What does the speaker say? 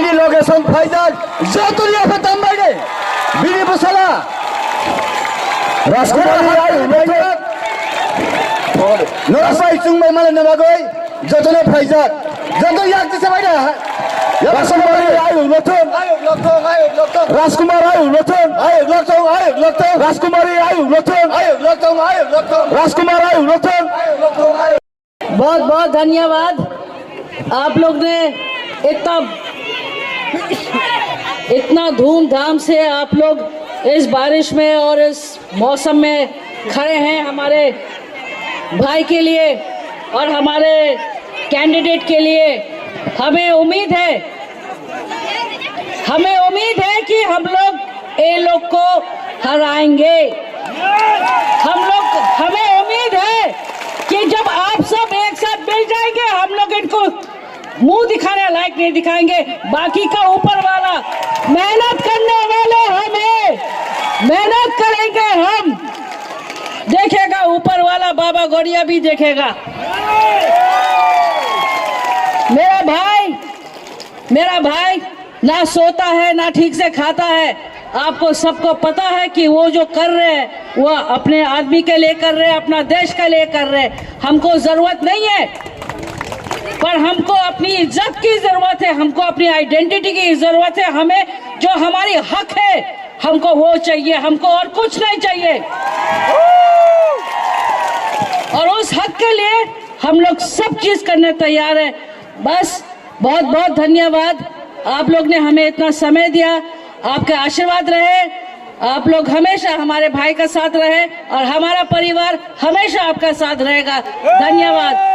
Bini location Faizal Jatulia Fatambade Bini Busala Raskumari Ayu Norasai Sungmai Malanagoi Jatulia Faizal Jatu Yak Sabada Raskumari Ayu Loton Raskumari Ayu Loton Raskumari Ayu Loton Raskumari Ayu Loton बहुत बहुत धन्यवाद। आप लोग ने इतना धूमधाम से आप लोग इस बारिश में और इस मौसम में खड़े हैं हमारे भाई के लिए और हमारे कैंडिडेट के लिए। हमें उम्मीद है कि हम लोग ये लोग को हराएंगे। हमें उम्मीद है कि जब आप सब एक साथ मिल जाएंगे हम लोग इनको मुंह दिखाने लायक नहीं दिखाएंगे। बाकी का ऊपर वाला मेहनत करने वाले हमें मेहनत करेंगे हम, देखेगा ऊपर वाला बाबा गौड़िया भी देखेगा। मेरा भाई ना सोता है ना ठीक से खाता है। आपको सबको पता है कि वो जो कर रहे हैं वो अपने आदमी के लिए कर रहे हैं, अपना देश के लिए कर रहे हैं। हमको जरूरत नहीं है, पर हमको अपनी इज्जत की जरूरत है, हमको अपनी आइडेंटिटी की जरूरत है। हमें जो हमारी हक है हमको वो चाहिए, हमको और कुछ नहीं चाहिए। और उस हक के लिए हम लोग सब चीज करने तैयार है। बस बहुत बहुत धन्यवाद। आप लोग ने हमें इतना समय दिया, आपके आशीर्वाद रहे। आप लोग हमेशा हमारे भाई का साथ रहे और हमारा परिवार हमेशा आपका साथ रहेगा। धन्यवाद।